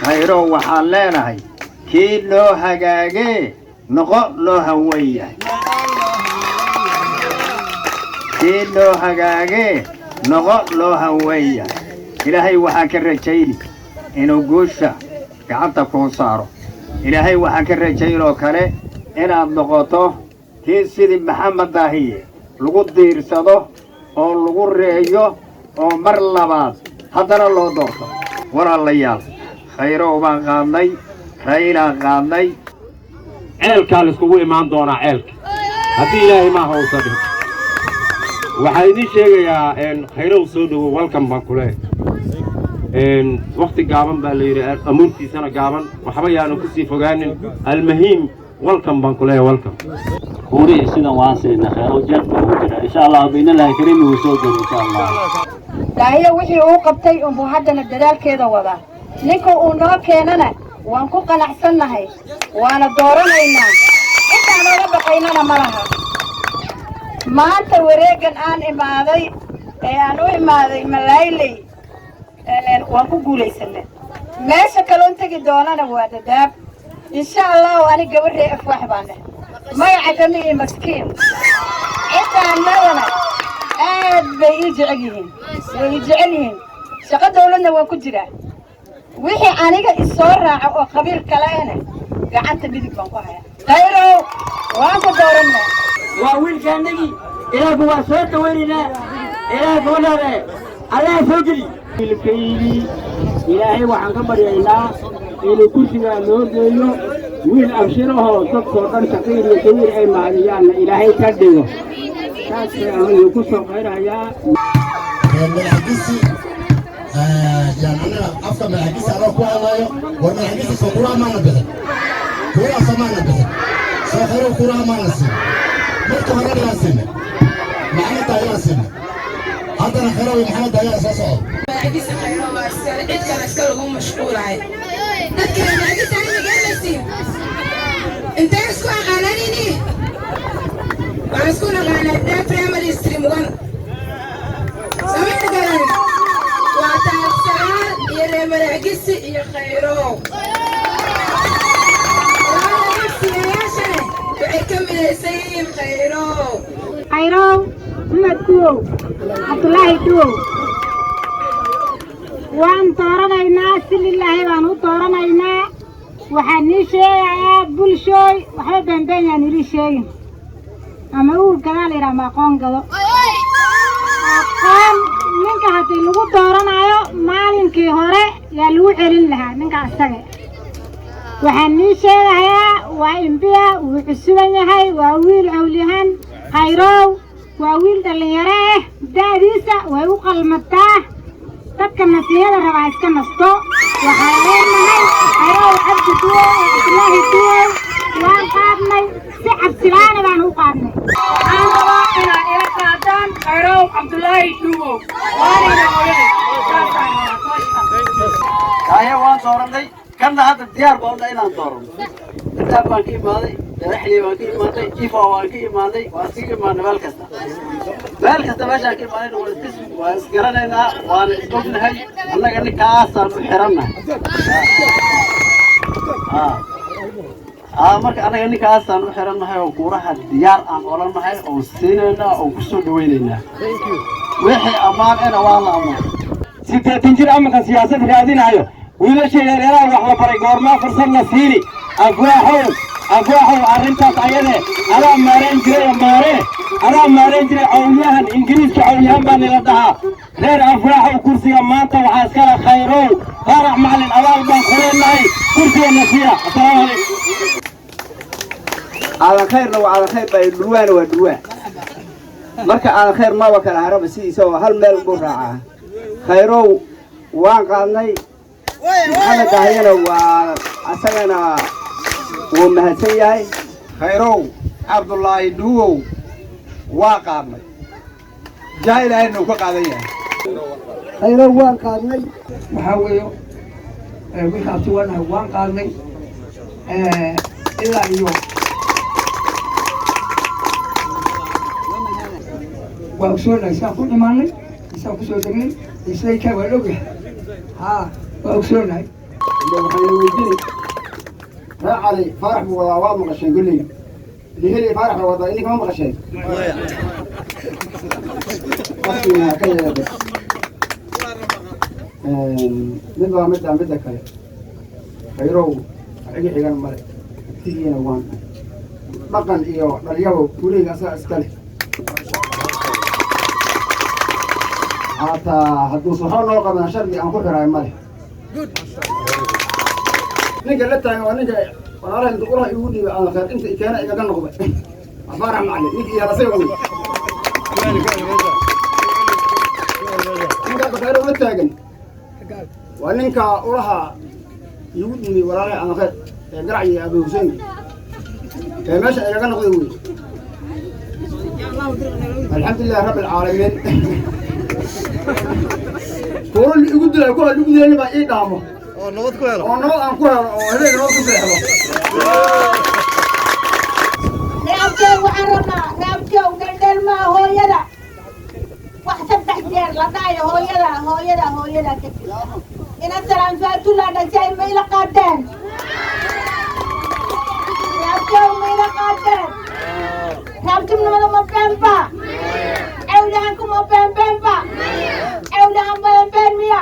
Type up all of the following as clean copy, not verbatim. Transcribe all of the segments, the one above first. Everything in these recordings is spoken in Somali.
خيرو وحالنا هاي كي لو هجاجي نقط لو هوية كي لو هجاجي نقط لو هوية إلهي وحكر رجيلي إنه جوشة قعدت كونسارو إلهي وحكر رجيلو كله إن النقطة كي سيد محمد داهية لقط دير صدو أو لقط ريو أو مر لباس هذا الله دورته ورا الليال خيرو بان قادني خيرا قادني ceelkaa la iskugu imaan doonaa ceelka haddii ilaahay ma hawsado waxaa idin sheegayaa khayrow soo dhawow welcome baan ku leeyahay waqti gaaban baa la yidhi amuurtiisana gaaban waxba yaanu ku sii fogaanin almuhiim welcome baan ku leeyahay welcome buuri sidan waan siinaa khayrow jeebka ugu jira insha allah biidnillaahi kariim wuu soo geli insha allah daahiyo wixii uu qabtay unbuu haddana dadaalkeeda wadaa ninka uu noo keenana waan ku qanacsannahay waana dooranaynaa intaan nooga baqaynana ma laha maanta wareegan aan imaaday ee aan u imaaday malaayley waan ku guulaysanay meesha kaloon tegi doonana waa dadaab insha allahu ani gabarree afwax baane magaca kami iyo maskiin intaanadana aad bay ii jecel yihiin shaqo dawladna waan ku jiraa wixii aniga isoo raaca oo qabiil kale ene gacanta midig baan ku hayaa khayrow waan ku dooranaa waa wiilkaanagii ilaahu waa soo dhaweynaa ilaahu walaale allah soo geli wiilkaygii ilaahay waxaan ka baryaynaa inuu kursiga loo geeyo wiil abshirahoo dadkoo dhan shaqiir iyo sawiir ay maaliyaanna ilaahay ka dhigo saas ayuu ku soo qayrayaa يعني أنا أفكر من الحديث على قوة الله ومن الحديث سكورا ما نبذل كورا سما نبذل سخروا كورا ما نسين مرتو هذا ياسين معنا تايا ياسين هذا نخروا محمد تايا أساسا الحديث خيرا واسكال عيد كان أسكال هم مشغول عاي تذكر أن الحديث عن مجلسين أنت أسكوا أغانيني وأسكوا أغاني ده primary stream 1 سمعت كلامي وتعسان يا مراجس يا خيرو وانا نفسي يا شنو وكمل سيم خيرو محمد كو عبد الله كو وان طورناينا سل الله وان طورناينا waxaan ni sheeyaa bulshooy waxa dambeeyaan ila sheegin ama uu gadaal ira ma qoon gado ninka hadii lagu dooranayo maalinkii hore yaa lagu celin lahaa ninka asaga waxaan ni sheegayaa waa imbiya uu cusban yahay waa wiil awlihan khayrow waa wiil dhalinyaro ah daadiisa way u qalmataa dadka nasiihada raba iska nasto waxaan leenahay khayrow cabdi duwo ilaahi duwo waan qaadnay si cabsilaana baan u qaadnay خيرو عبد الله دوو وانا هاي وان صورني كان هذا الديار بقولنا إلى نصورن كتاب باقي ماضي رحلي باقي ماضي كيفا باقي ماضي واسيق ما بالكستا ماشي كل ماضي نقول اسم واسقرنا هنا وانا اسقفنا هاي الله قال لي كاسة محرمنا marka anaga ninkaasaan u xirannahay oo kuuraha diyaar aan orannahay oo siinayna oo ku soo dhaweynayna wixii ammaan waa la ammaan sideetan jir amanka siyaasad raadinayo wiilasheeda reeraha wax la baray goorma fursad la siini afwaaxow arrintaas ayade adaa maarayn jiray cawliyahan ingiriiska cawliyahan baa nila dhahaa reer afwaaxow kursiga maanta waxaa iskala khayrow faarax macalin abaal baan ku leenahay kursiga nasiira assalaamu calaykum على خير لو على خير بيدروان ودروان مركا على خير ما وكان عرب سي سو هل ميل بو راعه خيرو وان قادني محمد داهينا وأسلنا ومهسياي خيرو عبد الله دوو واقعنا جاي لأنه كقضية خيرو واقعنا محاويو ويخاطوانا واقعنا إلا اليوم وأقصونا يساقون إيماني يساقون سوداني يساقون كبالوغي وأقصونا اللي وحنا ويديني لا علي فرح بوضعوات مقشين قل لي اللي هي فرح بوضعيني كمان مقشين قصينا كي بس نبغى مدى كلي خيرو عقي حيقان مالك تيجينا وان بقن إيوه اليوم وليك أسكالي حتى هدو صحون نوقع من الشرق أن كل رأي مالي نيجا لتا ونيجا ونرى أن تقولها يهودي على خير أنت كان إذا كان نقبل أفارح معلي نيجي يا رسول الله نيجا بخير ومتاجن ونيجا أولها يهودي ونرى على خير قرعي أبي حسين ماشي إذا كان نقبل الحمد لله رب العالمين كل يقول لك كل يقول لك ما إيه دامه نوت كويلو نوت أنكويلو هذا نوت كويلو نبكي وعرنا نبكي ونندل ما هو يلا وحسب تحذير لا داعي هو يلا كتير إن السلام فاتوا لنا جاي ما يلقادن نبكي وما يلقادن نبكي من هذا ما بينبا أولادكم ما بينبا أولادهم بينبا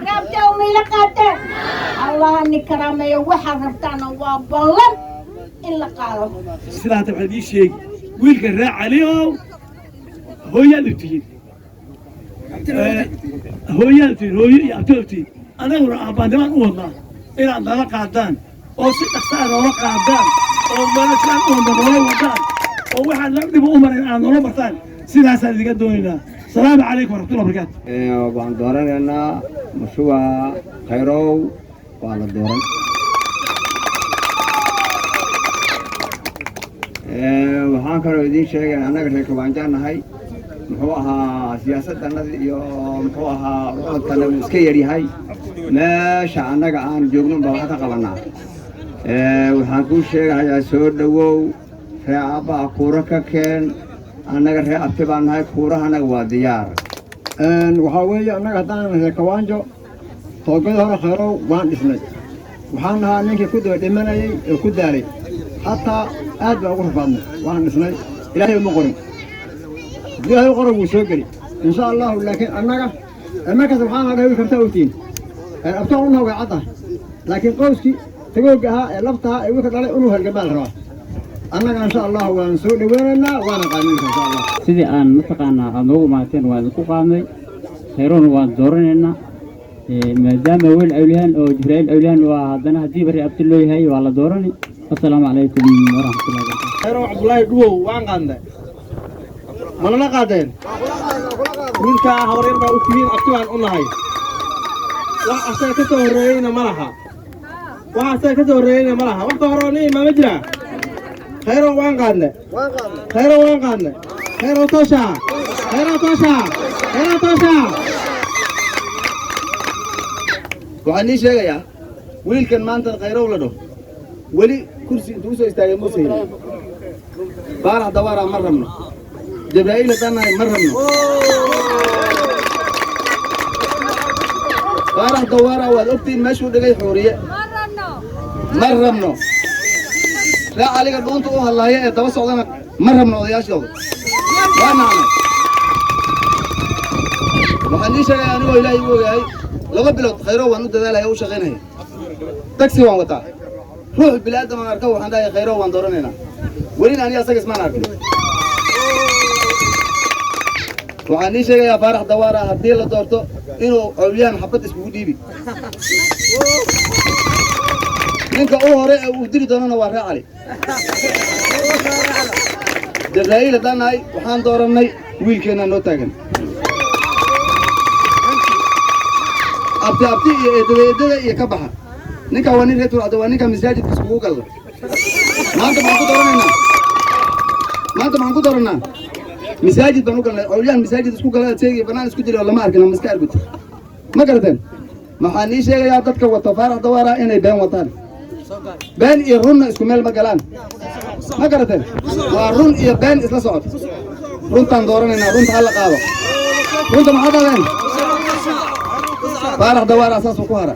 نبكي وما يلقادن الله أني كرامة يوحى ربطانا وابلن إلا قالوا سلاة الحديث شيء ويلك الراع عليهم هو يلتين هو يلتين أنا أقول أبادان أوضنا إلى أن لا قادان أو ستة ولا قادان أو ما نشان أوضنا ولا ودان أو واحد لا يقدر أمر أن ولا بطان سلاة اللي قدونا السلام عليكم ورحمة الله وبركاته. وعن دورنا مشروع خيرو وعلى الدوران waxaan kaloo idiin sheegay annaga reer Kabanjaan nahay muxuu ahaa siyaasadana iyo muxuu ahaa wadkana uu iska yar yahay meesha annaga aan joogno baa wax ka qabanaa waxaan ku sheegayaa soo dhawow reer Abba kuura ka keen annaga reer Abti baan nahay kuurahana waa diyaar waxa weeye annaga hadaan reer Kabanjo toogada hore khayrow waan dhisnay waxaan nahaa ninkii ku daba dhimanayay oo ku daalay حتى أدب أقول فاضنا وأنا نسمع إلهي مقرن إلهي مقرن وسوقري إن شاء الله لكن أنك سبحان الله يقول كرتوتين أبتوعنا وقعتها لكن قوسكي تقول جها لفتها يقول كذا أنوه الجبال راح أنك إن شاء الله ونسوق ويننا وأنا قانون إن شاء الله sidii aan mataqaanaa adogu maateen waa idinku qaadnay khayroon waan dooranayna maadaama wiil awliyan oo jibril awliyan waa haddana haddii bari abti loo yahay waa la doorani السلام عليكم ورحمة الله وبركاته. خيرو عبد الله دوو وان قاندة مالنا قادين ويلكا هورين با أكتبين أكتبان أنهاي وحسا كتو هرينا ملها وقت هروني ما مجرى خيرو وان قاندة خيرو توشا وعني شيء يا ويل كان ما أنت خيرو لدو ولي كرسي دوسو استاجي موسى بارح دوارة مرة منه جبرائيل تانا مرة منه بارح دوارة والأبتين مشهور دقي حورية مرة منه لا عليك البنت أوه الله هي توسع لنا مرة منه يا شغل وانا عمل وحني شيء يعني هو إلهي هو جاي لو قبلت خيره وانو ده لا يوش غيره تاكسي وان وطا روح البلاد ما نركو عندها خيره وان دورنا ولين أنا أساق اسمه نعرف وعني شيء يا فرح دوارة هدي له دورته إنه أولياء محبة اسمه ديبي إنك أوه ودري دورنا وراء علي جزائر داناي وحان دورنا ويل كنا نوتاجن abti iyo eedada iyo ka baxa ninka waa nin reetur ada waa ninka masaajidka iskugu galla maanta maxaan ku dooranaa masaajid baan u galnay awliyahan masaajid isku gala teegi banaan isku jira lama arkin ama iska argut ma garateen maxaan ii sheegayaa dadka wata faarax dawaara inay been wataan been iyo runna isku meel ma galaan ma garateen waa run iyo been isla socod runtaan dooranaynaa runta hala qaado runta maxaa dhadeen faarax dawaara asaasuu ku hara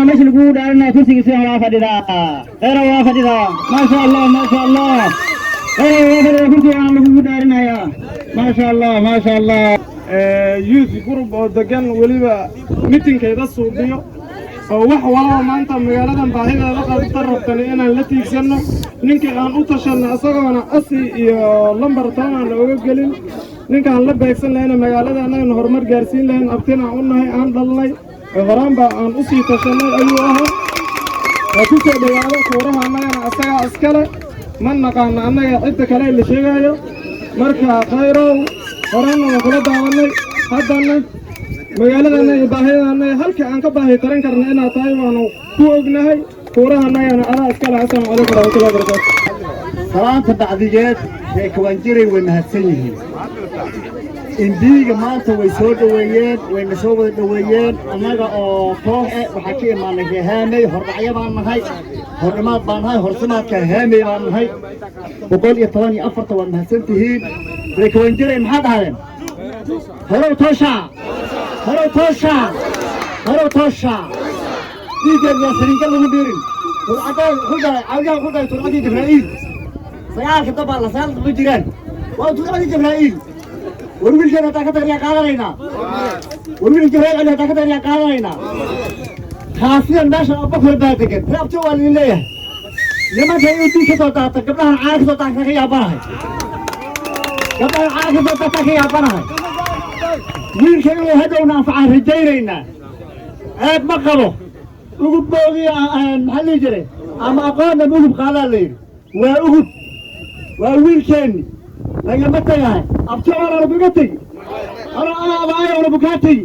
ماشي نقول أنا كرسي كسي ولا فديدا غيره ولا فديدا ما شاء الله غيره ولا كرسي أنا نقول أنا يا ما شاء الله youth group oo degan waliba meetingkeeda suubiyo oo wax walba maanta magaaladan baahideeda qabta rabtani inaan la tiigsano ninkii aan u tashanno asagoona asi iyo lambar toban la uga gelin ninkaan la beegsan lahayna magaalada anagana horumar gaarsiin lahayn abtina u nahay aan dhalnay horaanba aan u sii tashanay ayuu ahaa waa ku soo dhawaado kuuraha annagana asagaa iskale ma naqaana annaga cidda kale la sheegayo marka khayrow horaanna waan kula daawanay haddana magaaladana iyo baahidana halka aan ka baahi taran karna inaad tahay waanu ku ognahay kuuraha annagana adaa iskale assalaamu calaykum waraxmatullahi wabarakaatu salaanta bacdigeed sheekawaanjiray way mahadsan yihiin indiiga maanta way soo dhoweeyeen wayna soo wada dhoweeyeen annaga oo koox waxaa ka imaanay reehaamey hordhacyo baan nahay hordhimaad baan nahay horsamaadka haamey baan nahay 114 waad mahadsan tihiin sheekawaanjiray maxaa dhahdeen horow toosha dhiiggeed waa sariinka lagu dhiirin cawdaha ku dhahay turcadii jibraa'iil sagaalka dabaa la saal ma jiraan waa turcadii jibraa'iil warwiilkeeda hataa ka tagriyaa qaadanaynaa warwiil jibraa'iil cali hataa ka tagriyaa qaadanaynaa khaasiyan meeshan abubakar baa degan reabto waa lidin leeyahay nimanka inuu diin ka soo daata gabdhahan caana ka soo daata ka yaabanahay wiilka inuu hadhowna anfacaan rajaynaynaa aad ma qabo ugub boogi maxaa lihi jiray ama aqoonna ugub qaadaa la yidhi waa wiilkeenni lagama tagahay abti oolana buga tegi abaayona bukaa tegi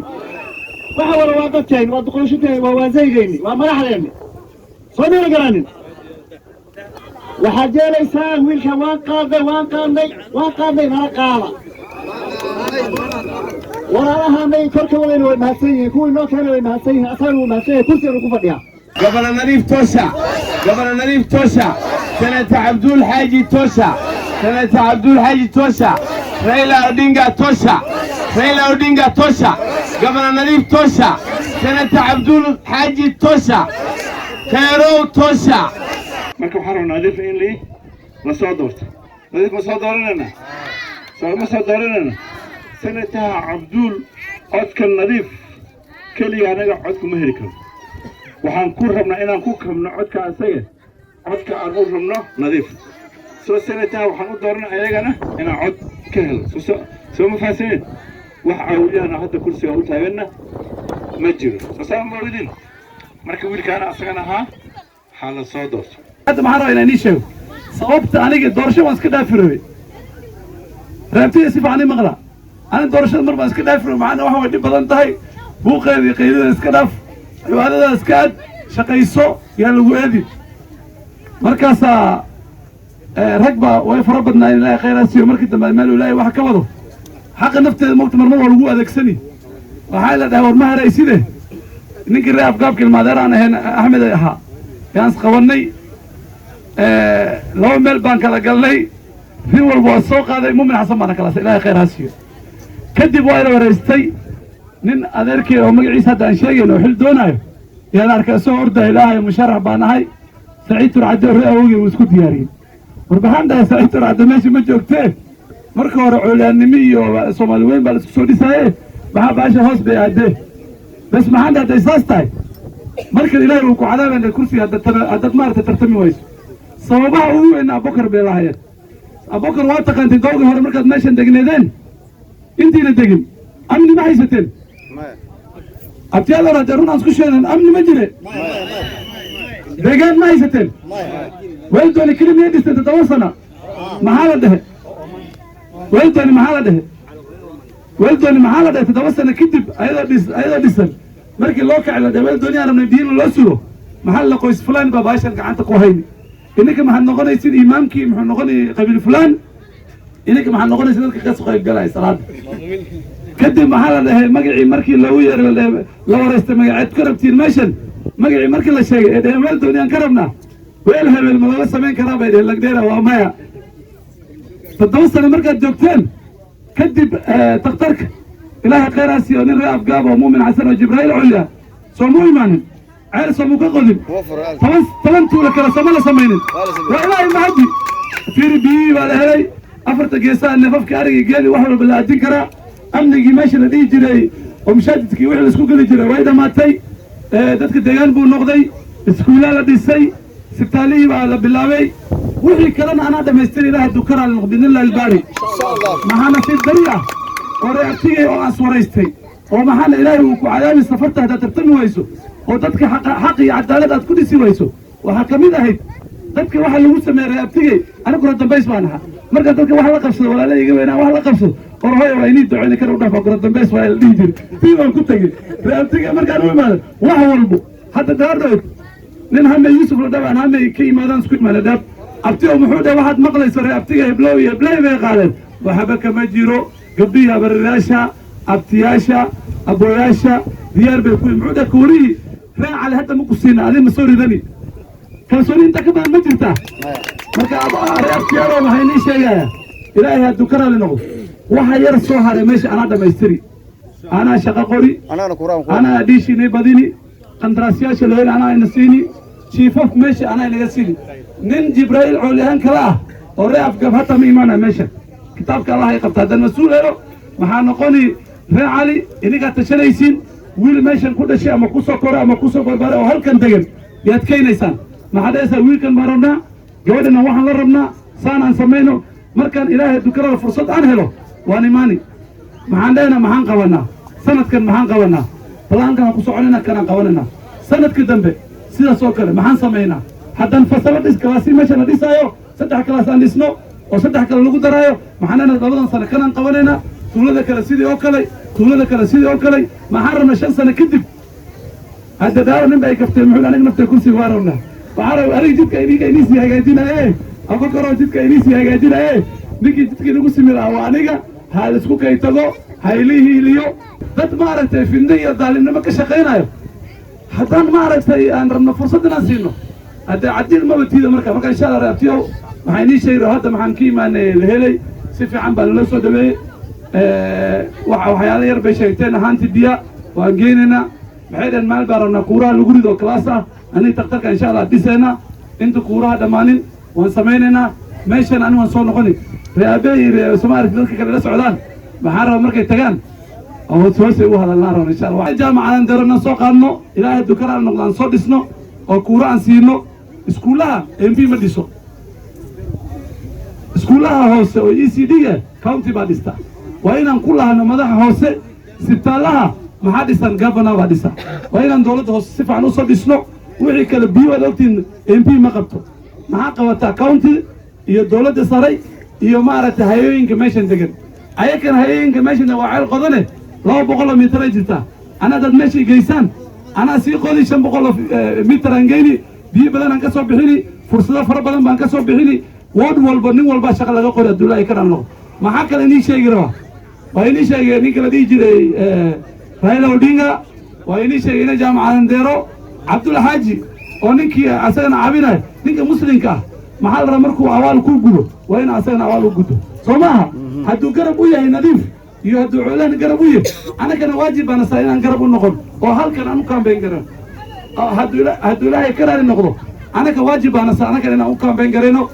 waxa wala waa dadkeenni waa duqooshinteeni waa waasaygeenni waa madaxdeenni soo mina garanin waxaad yeelaysaa wiilka waan qaadnay nala qaada walaalahaanay korka wadayna way mahadsan yihiin kuwii noo keena way mahadsan yihiin asagana wuu mahadsan yahay kursigeenu ku fadhiyaa قبل نريف توشا سنة عبد الحاج توشا ريلا أودينغا توشا قبل نريف توشا سنة عبد الحاج توشا كيرو توشا marka waxaan rabnaa nadiif in la soo doorto nadiif ma soo dooranana sanataha cabduul codka nadiif keliya anaga codku ma heli karo waxaan ku rabnaa inaan ku kabno codka asaga codka aan u rabno nadiif soo sanataha waxaan u dooranaa ayagana inaan cod ka helo soo ma fahasaneen wax awliyahana hadda kursiga u taaganna ma jiro soo saa ma ogidin marka wiilkaana asagana ahaa waxaa la soo doorto hadda maxaan rabaa inaan ii sheego sababta aniga doorasho waan iska dhaafi rabay raabtida si fiican ii maqla aniga doorashada mar baan iska dhaafi rabay macana waxa way dhib badan tahay buuqeeda iyo qaydadeeda iska dhaaf cibaadada iska aad shaqayso yaa lagu eedi markaasaa rag baa way fara badnaayeen ilaahay khayraa siiyo markii dambe meel ilaahay wax ka wado xaqa nafteeda mogta marmar waa lagu adeegsani waxaa la dhahay war ma harayside ninkii ree afgaabka ilmaadeer aan ahayn axmed ay ahaa yaan isqabannay laba meel baan kala galnay nin walba waa soo qaaday muumin xasan baana kalaasay ilaahay khayr ha siiyo kadib waa ila wareystay nin adeerkeeda oo magaciisa hadda aan sheegayno oo xil doonaayo yaan arkay soo ordaa ilaahay musharax baan ahay saciid turcadde ree awogii uu isku diyaariyey war maxaan dhahay saciid turcadde meesha ma joogtee marka hore coolaannimo iyo soomaali weyn baa la isku soo dhisaaye maxaa baasha hoos bay aadee bes maxaan dhahday saas tahay markan ilaahay uu ku cadaabayna kursiga haddaad maaragtay tartami wayso sababaha ugu weyn abubakar bay lahayeen abubakar waa taqaanteen dowgii hore markaad meeshan degneedeen intiina degin amni ma haysateen abtiyaadana dee run aan isku sheegnan amni ma jire deegaan ma haysateen weeldooni kelimiya dhistay 7 sano maxaa la dhehe weeldooni maxaa la dhehe weeldooni maxaa la dhehe 7 sano kadib ayadoo dhisan markii loo kacay la dhehe weeldooni aan rabnay biyo loo sugo maxaa la qoys fulaan baa baashan gacanta ku hayni inaka maxaad noqonaysid imaamkii muxuu noqonay qabiil fulaan inaka maxaad noqonaysid dadka ka soo qayb galay salaada kadib maxaa la dhahay magacii markii lagu yeeray la wareystay magaceed ka rabtiin meeshan magacii markii la sheegay ee dhahay meel dooniyaan ka rabnaa weel hebel ma laga samayn karaa bay dhaheen lagdheera waa maya 7 sano markaad joogteen kadib takhtarka ilaahay khayraasi oo nin ree afgaab oo muumin xasan oo jibraa'iil culya soo mu imaanin ceel soo mu ka qodin 10 tuula kale soo ma la samaynin waa ilaahay mahadi fiiri biyi baa la helay afarta geesaha neefafka arigii geeli wax walba la adin karaa amnigii meesha la dhihi jiray oo mashaajidkii wixii la isku geli jiray way dhammaatay dadka deegaan buu noqday iskuulaa la dhisay sibtaalihii baa la bilaabay wixii kalena anaa dhammaystiri ilaah dukaraa bidnillahi albaari maxaa nasiib dari ah oo reertigay oo aswaraystay oo maxaana ilaahay uu ku cadaabi safarta haddaad tartami wayso oo dadka xaq iyo cadaalad aad ku dhisi wayso waxaa ka mid ahayd dadka waxa lagu sameeyay reertigay aniguna dambays baan ahaa marka dadka wax la qabsado walaalayga weynaa wax la qabsado qorhoy waa inii duceyna kara u dhaafaa gura dambays waa la dhihi jiray tii baan ku tegey reertigay markaan u imaado wax walbo hadda daardhood nin hame yuusuf la dhabaan hame ka yimaadaan isku imaada dhaab abti oo muxuu dhahay waxaad maqlayso reertiga heblow iyo hebley bay qaadeen waxba kama jiro gabdhihii abariraasha abtiyaasha abooyaasha diyaar bay ku muxuu dhahay kuurihii ree cali hadda ma ku siina adin ma soo ridani kalsooni inta ka badan ma jirtaa marka reertiyaalo waxay nii sheegaya ilaahay hadduu ka raali noqdo waxa yar soo haray meesha anaa dhammaystiri anaa shaqo qori anaa dhiishinay badini qandaraasyyaasha lahel anaa ina siini jiifaf meesha anaa inaga siini nin jibraa'iil coolyahaan kale ah oo ree afgab hata ma imaanaya meesha kitaabka allah ay qabta haddaan mas-uul helo maxaa noqoni ree cali inigaa tashanaysiin wiil meeshan ku dhashay ama ku soo koray ama ku soo barbaaray oo halkan degan yaad keenaysaan maxaa dhahaysaa wiilkan baan rabnaa gabadhana waxaan la rabnaa saan aan samayno markaan ilaahay dukarada fursad aan helo waan imaani maxaan dhahaynaa maxaan qabanaa sanadkan maxaan qabanaa balaankaan ku soconayna kanaan qabanayna sanadka dambe sidaas oo kale maxaan samaynaa haddaan fasalo kalaasi meesha la dhisaayo 3 kalaas aan dhisno oo 3 kale lagu daraayo maxaan dhahaynaa 2 sano kanaan qabanaynaa tuulada kale sidii oo kale tuulada kale sidii oo kale maxaan rabnaa 5 sano kadib hadda daaro nin bay kaftay muxuu aniga naftay kursi waa rabnaa waxaan rabaa aniga jidka iniisii hagaajinaye ama koroo jidka iniisii hagaajinaye ninkii jidka inagu simi lahaa waa aniga ha la isku kay tago ha ilihiiliyo dad maaragtay fidna iyo daalimnimo ka shaqaynayo haddaan maaragtay aan rabno fursad inaan siino hadda cadiil maba tiida marka insha allah reabtiyow waxaa inii sheegay hadda maxaan ka imaanay la helay si fiican baa nala soo dhaweeyey waxyaalo yar bay sheegteen ahaanti biya waan geenaynaa maxay dhaheen maal baan rabnaa kuuraha lagu rido class ah aniga takhtarka insha allah dhisaynaa inta kuuraha dhammaanin waan samaynaynaa meeshan ani waan soo noqoni reeabey iyo soomaalika dadka kale la socdaan maxaan rabaa markay tagaan hoosay u hadalnaan rabno insha allah jaamacadan daranaan soo qaadno ilaahay dukaraan noqdo aan soo dhisno oo kuura aan siino iskuullaha mp ma dhiso iskuullaha hoose oo ECD-ga county baa dhista waa inaan ku lahano madaxa hoose sibtaalaha maxaa dhisan governor baa dhisa waa inaan dowladda hoose si fiican usoo dhisno wixii kale biyo waad ogtiin mp ma qabto maxaa qabataa county iyo dowladda sare iyo maaragtay hayooyinka meeshan degan ayakana hayooyinka meeshan waa ceel qodane 200 mitir ay jirtaa anaa dad meeshay geysaan anaa sii qodi 500 mitir aan geyni biyo badan aan ka soo bixini fursado fara badan baan ka soo bixini ward walba nin walba shaqo laga qori Abdullaahi Karaan noqdo maxaa kale inii sheegi rabaa waa inii sheegay ninka la dhihi jiray Raila Odinga waa inii sheegay ina jaamacadan deero Abdul Haaji oo ninkii asagana caabinay ninka muslimka ah maxaa la rabaa markuu awaal ku gudo waa in asagana awaal u gudo soo maaha hadduu garab u yahay nadiif iyo hadduu coolaan garab u yahay anagana waajib baan asaa inaan garab u noqon oo halkan aan u kaambeyn garan hadduu ilaahay ka raali noqdo anaga waajib baan asaa anagana inaan u kaambeyn garayno